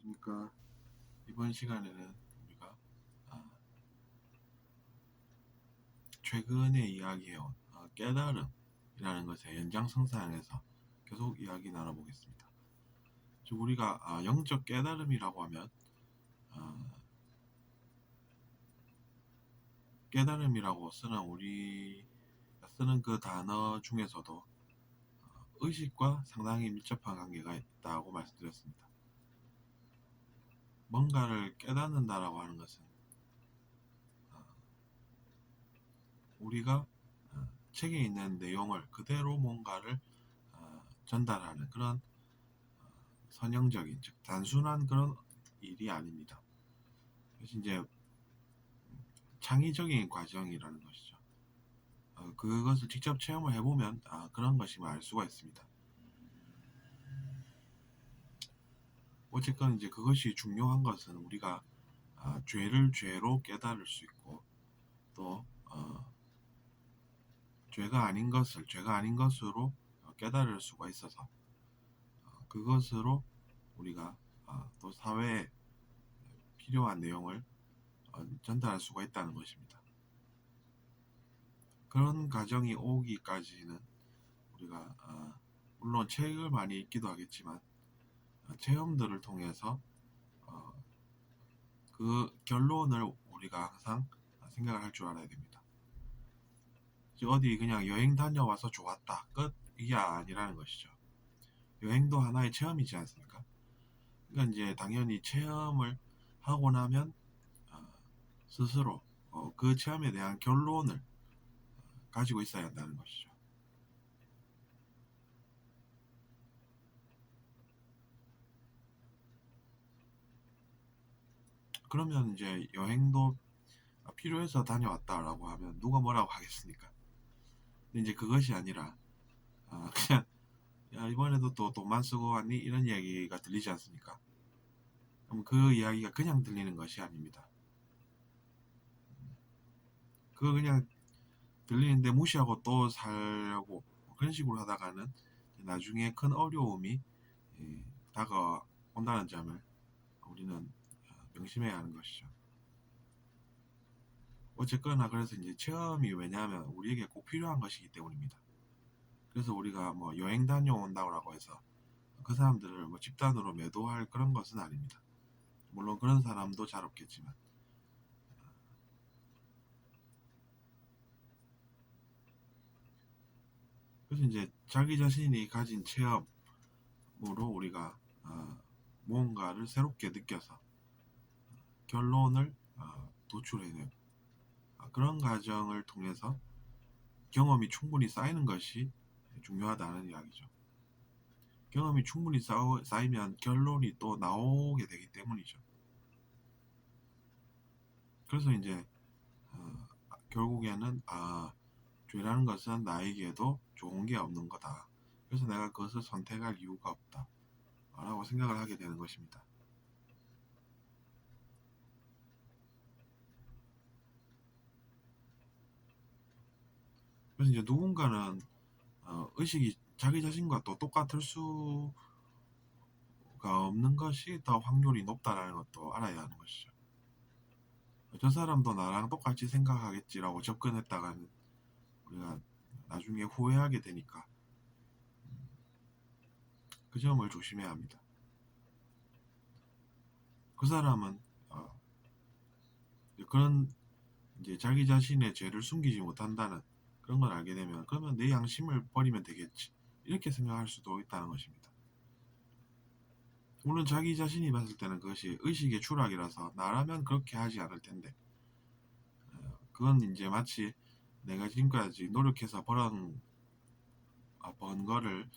안녕하십니까. 이번 시간에는 우리가 아, 최근에 이야기해온 깨달음이라는 것의 연장선상에서 계속 이야기 나눠보겠습니다. 즉 우리가 영적 깨달음이라고 하면 아, 깨달음이라고 쓰는 우리가 쓰는 그 단어 중에서도 의식과 상당히 밀접한 관계가 있다고 말씀드렸습니다. 뭔가를 깨닫는다라고 하는 것은 아, 우리가 책에 있는 내용을 그대로 뭔가를 전달하는 그런 선형적인 즉 단순한 그런 일이 아닙니다. 그래서 이제 창의적인 과정이라는 것이죠. 그것을 직접 체험을 해보면 그런 것임을 알 수가 있습니다. 어쨌건 이제 그것이 중요한 것은 우리가 죄를 죄로 깨달을 수 있고 또 죄가 아닌 것을 죄가 아닌 것으로 깨달을 수가 있어서 그것으로 우리가 또 사회에 필요한 내용을 전달할 수가 있다는 것입니다. 그런 과정이 오기까지는 우리가 물론 책을 많이 읽기도 하겠지만 체험들을 통해서 어, 그 결론을 우리가 항상 생각을 할 줄 알아야 됩니다. 어디 그냥 여행 다녀와서 좋았다 끝 이게 아니라는 것이죠. 여행도 하나의 체험이지 않습니까? 그러니까 이제 당연히 체험을 하고 나면 어, 스스로 그 체험에 대한 결론을 가지고 있어야 한다는 것이죠. 그러면 이제 여행도 필요해서 다녀왔다라고 하면 누가 뭐라고 하겠습니까? 근데 이제 그것이 아니라 그냥 야 이번에도 또 돈만 쓰고 왔니? 이런 이야기가 들리지 않습니까? 그럼 그 이야기가 그냥 들리는 것이 아닙니다. 그거 그냥 들리는데 무시하고 또 살고 그런 식으로 하다가는 나중에 큰 어려움이 예, 다가온다는 점을 우리는 명심해야 하는 것이죠. 어쨌거나 그래서 이제 체험이 왜냐하면 우리에게 꼭 필요한 것이기 때문입니다. 그래서 우리가 뭐 여행 다녀온다고 해서 그 사람들을 뭐 집단으로 매도할 그런 것은 아닙니다. 물론 그런 사람도 잘 없겠지만 그래서 이제 자기 자신이 가진 체험으로 우리가 무언가를 새롭게 느껴서 결론을 도출해내고 그런 과정을 통해서 경험이 충분히 쌓이는 것이 중요하다는 이야기죠. 경험이 충분히 쌓이면 결론이 또 나오게 되기 때문이죠. 그래서 이제 결국에는 죄라는 것은 나에게도 좋은 게 없는 거다. 그래서 내가 그것을 선택할 이유가 없다. 라고 생각을 하게 되는 것입니다. 그래서 이제 누군가는 의식이 자기 자신과 또 똑같을 수가 없는 것이 더 확률이 높다는 것도 알아야 하는 것이죠. 저 사람도 나랑 똑같이 생각하겠지라고 접근했다가는 우리가 나중에 후회하게 되니까 그 점을 조심해야 합니다. 그 사람은 그런 이제 자기 자신의 죄를 숨기지 못한다는 그런 걸 알게 되면 그러면 내 양심을 버리면 되겠지 이렇게 생각할 수도 있다는 것입니다. 물론 자기 자신이 봤을 때는 그것이 의식의 추락이라서 나라면 그렇게 하지 않을 텐데 그건 이제 마치 내가 지금까지 노력해서 번 거를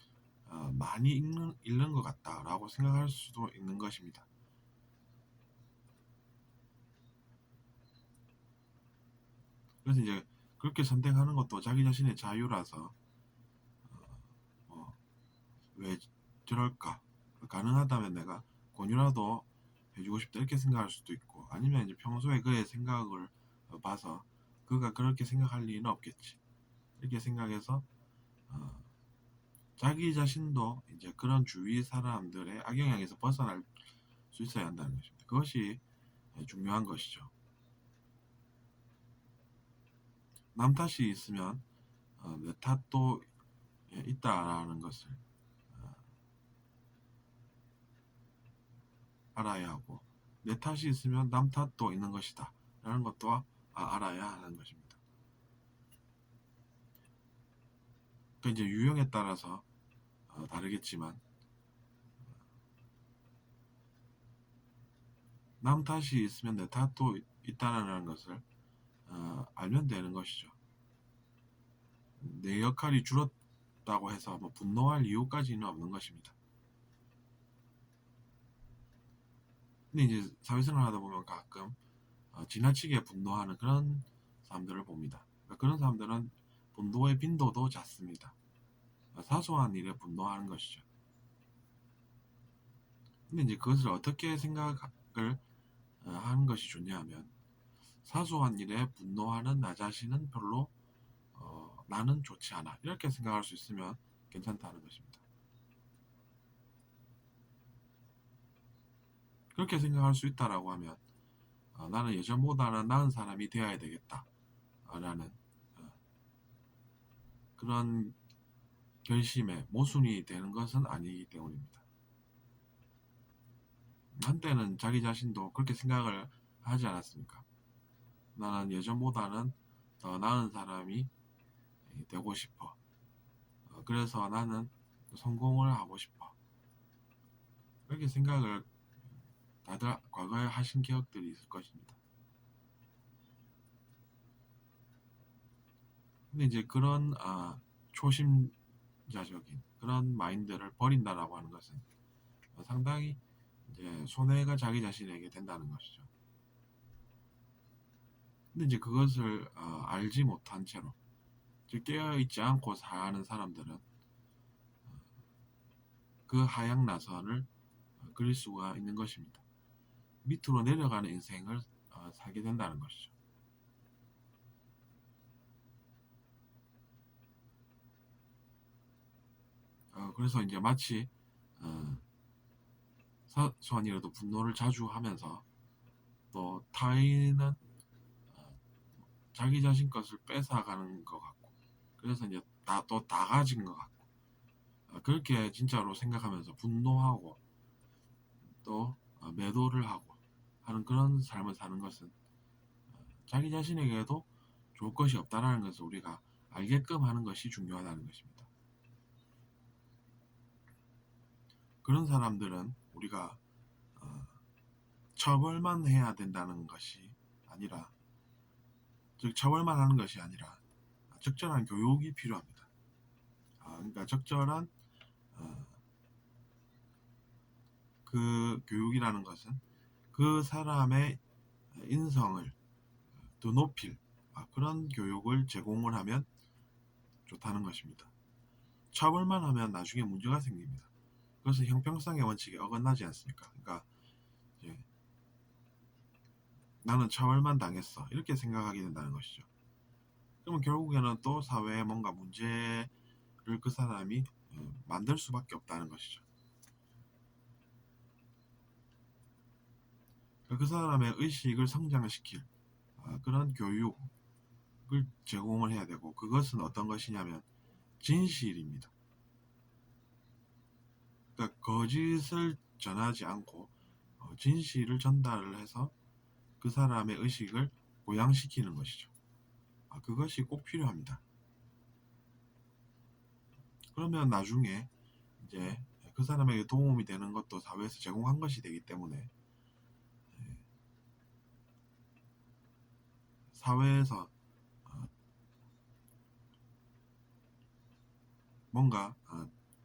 많이 잃는 것 같다라고 생각할 수도 있는 것입니다. 그래서 이제 그렇게 선택하는 것도 자기 자신의 자유라서 왜 저럴까? 가능하다면 내가 권유라도 해주고 싶다 이렇게 생각할 수도 있고 아니면 이제 평소에 그의 생각을 봐서 그가 그렇게 생각할 리는 없겠지 이렇게 생각해서 어, 자기 자신도 이제 그런 주위 사람들의 악영향에서 벗어날 수 있어야 한다는 것입니다. 그것이 중요한 것이죠. 남 탓이 있으면 내 탓도 있다라는 것을 알아야 하고, 내 탓이 있으면 남 탓도 있는 것이다 라는 것도 알아야 하는 것입니다. 그러니까 이제 유형에 따라서 다르겠지만, 남 탓이 있으면 내 탓도 있다는 것을 알면 되는 것이죠. 내 역할이 줄었다고 해서 뭐 분노할 이유까지는 없는 것입니다. 근데 이제 사회생활 하다 보면 가끔 지나치게 분노하는 그런 사람들을 봅니다. 그러니까 그런 사람들은 분노의 빈도도 잦습니다. 사소한 일에 분노하는 것이죠. 근데 이제 그것을 어떻게 생각을 하는 것이 좋냐 하면, 사소한 일에 분노하는 나 자신은 별로 나는 좋지 않아, 이렇게 생각할 수 있으면 괜찮다는 것입니다. 그렇게 생각할 수 있다라고 하면 나는 예전보다는 나은 사람이 되어야 되겠다 라는 그런 결심에 모순이 되는 것은 아니기 때문입니다. 한때는 자기 자신도 그렇게 생각을 하지 않았습니까? 나는 예전보다는 더 나은 사람이 되고 싶어. 그래서 나는 성공을 하고 싶어. 그렇게 생각을 다들 과거에 하신 기억들이 있을 것입니다. 근데 이제 그런 초심자적인 그런 마인드를 버린다라고 하는 것은 상당히 이제 손해가 자기 자신에게 된다는 것이죠. 근데 이제 그것을 알지 못한 채로, 즉 깨어있지 않고 사는 사람들은 그 하향 나선을 그릴 수가 있는 것입니다. 밑으로 내려가는 인생을 살게 된다는 것이죠. 그래서 이제 마치 사소한 일에도 분노를 자주 하면서, 또 타인은 자기 자신 것을 뺏어가는 것 같고, 그래서 이제 다 가진 것 같고, 그렇게 진짜로 생각하면서 분노하고 또 매도를 하고 하는 그런 삶을 사는 것은 자기 자신에게도 좋을 것이 없다는 것을 우리가 알게끔 하는 것이 중요하다는 것입니다. 그런 사람들은 우리가 처벌만 해야 된다는 것이 아니라, 즉 처벌만 하는 것이 아니라 적절한 교육이 필요합니다. 그러니까 적절한 그 교육이라는 것은 그 사람의 인성을 더 높일 그런 교육을 제공을 하면 좋다는 것입니다. 처벌만 하면 나중에 문제가 생깁니다. 그래서 형평성의 원칙에 어긋나지 않습니까? 그러니까 이제 나는 처벌만 당했어, 이렇게 생각하게 된다는 것이죠. 그러면 결국에는 또 사회에 뭔가 문제를 그 사람이 만들 수밖에 없다는 것이죠. 그 사람의 의식을 성장시킬 그런 교육을 제공을 해야 되고, 그것은 어떤 것이냐면 진실입니다. 그러니까 거짓을 전하지 않고 진실을 전달을 해서 그 사람의 의식을 고양시키는 것이죠. 그것이 꼭 필요합니다. 그러면 나중에 이제 그 사람에게 도움이 되는 것도 사회에서 제공한 것이 되기 때문에 사회에서 뭔가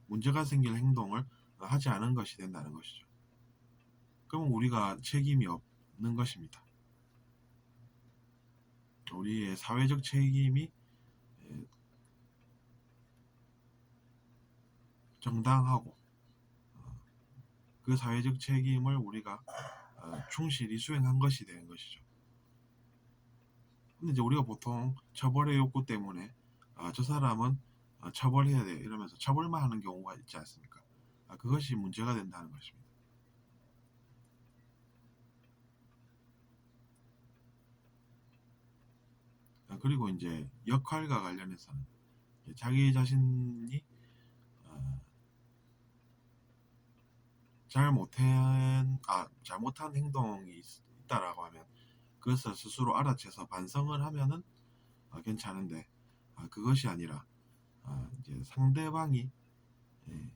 문제가 생길 행동을 하지 않은 것이 된다는 것이죠. 그럼 우리가 책임이 없는 것입니다. 우리의 사회적 책임이 정당하고 그 사회적 책임을 우리가 충실히 수행한 것이 되는 것이죠. 근데 이제 우리가 보통 처벌의 욕구 때문에 저 사람은 처벌해야 돼 이러면서 처벌만 하는 경우가 있지 않습니까? 그것이 문제가 된다는 것입니다. 그리고 이제 역할과 관련해서는 자기 자신이 잘못한 행동이 있다라고 하면 그것을 스스로 알아채서 반성을 하면은 괜찮은데, 그것이 아니라 이제 상대방이 예,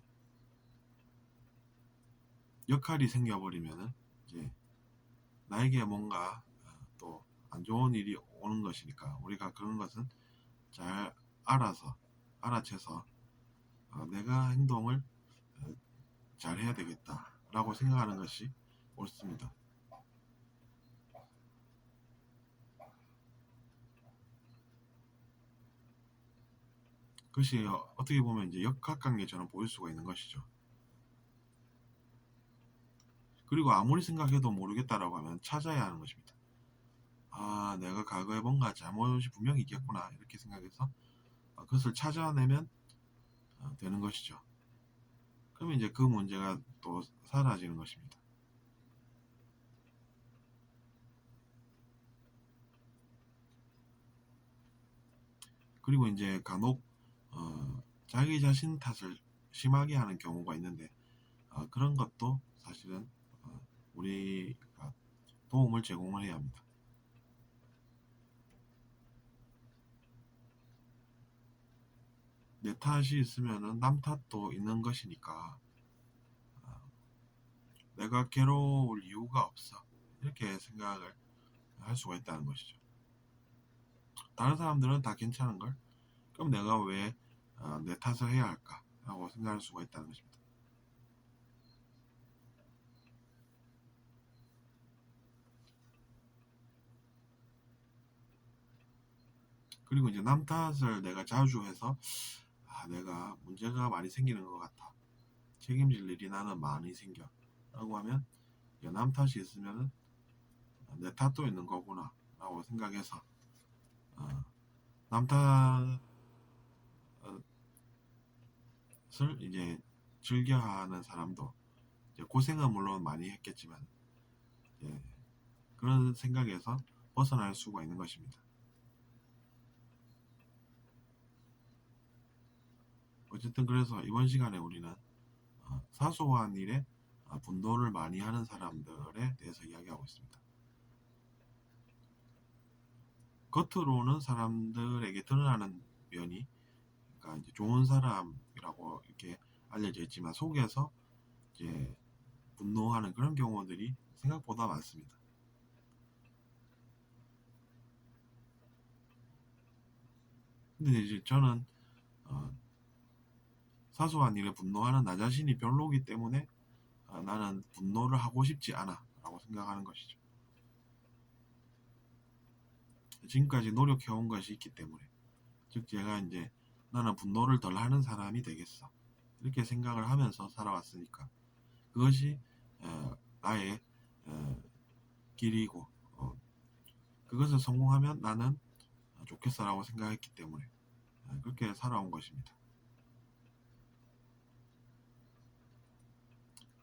역할이 생겨버리면은 이제 나에게 뭔가 또 안 좋은 일이 오는 것이니까, 우리가 그런 것은 잘 알아채서 내가 행동을 잘 해야 되겠다라고 생각하는 것이 옳습니다. 그것이 어떻게 보면 이제 역학관계처럼 보일 수가 있는 것이죠. 그리고 아무리 생각해도 모르겠다라고 하면 찾아야 하는 것입니다. 내가 과거에 뭔가 잘못이 분명히 있겠구나, 이렇게 생각해서 그것을 찾아내면 되는 것이죠. 그러면 이제 그 문제가 또 사라지는 것입니다. 그리고 이제 간혹 자기 자신 탓을 심하게 하는 경우가 있는데, 그런 것도 사실은 우리가 도움을 제공을 해야 합니다. 내 탓이 있으면은 남 탓도 있는 것이니까 내가 괴로울 이유가 없어, 이렇게 생각을 할 수가 있다는 것이죠. 다른 사람들은 다 괜찮은 걸, 그럼 내가 왜 내 탓을 해야 할까 라고 생각할 수가 있다는 것입니다. 그리고 이제 남 탓을 내가 자주 해서 내가 문제가 많이 생기는 것 같아, 책임질 일이 나는 많이 생겨 라고 하면, 남 탓이 있으면은 내 탓도 있는 거구나 라고 생각해서 남 탓을 이제 즐겨하는 사람도 이제 고생은 물론 많이 했겠지만 이제 그런 생각에서 벗어날 수가 있는 것입니다. 어쨌든 그래서 이번 시간에 우리는 사소한 일에 분노를 많이 하는 사람들에 대해서 이야기하고 있습니다. 겉으로는 사람들에게 드러나는 면이, 그러니까 이제 좋은 사람이라고 이렇게 알려져 있지만 속에서 이제 분노하는 그런 경우들이 생각보다 많습니다. 근데 이제 저는 사소한 일에 분노하는 나 자신이 별로기 때문에 나는 분노를 하고 싶지 않아 라고 생각하는 것이죠. 지금까지 노력해온 것이 있기 때문에, 즉 제가 이제 나는 분노를 덜 하는 사람이 되겠어, 이렇게 생각을 하면서 살아왔으니까 그것이 나의 길이고, 그것을 성공하면 나는 좋겠어라고 생각했기 때문에 그렇게 살아온 것입니다.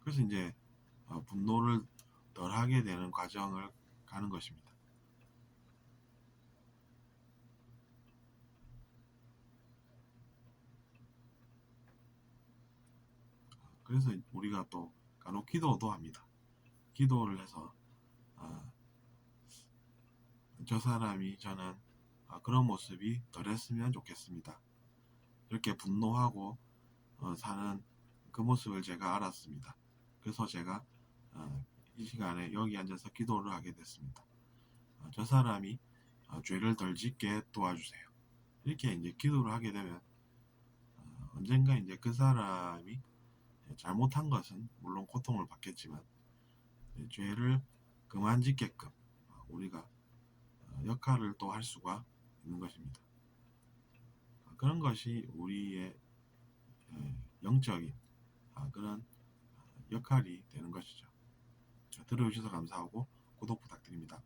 그래서 이제 분노를 덜 하게 되는 과정을 가는 것입니다. 그래서 우리가 또 간혹 기도도 합니다. 기도를 해서 저 사람이, 저는 그런 모습이 덜했으면 좋겠습니다, 이렇게 분노하고 사는 그 모습을 제가 알았습니다. 그래서 제가 이 시간에 여기 앉아서 기도를 하게 됐습니다. 저 사람이 죄를 덜 짓게 도와주세요, 이렇게 이제 기도를 하게 되면 언젠가 이제 그 사람이 잘못한 것은 물론 고통을 받겠지만 죄를 그만 짓게끔 우리가 역할을 또 할 수가 있는 것입니다. 그런 것이 우리의 영적인 그런 역할이 되는 것이죠. 들어주셔서 감사하고 구독 부탁드립니다.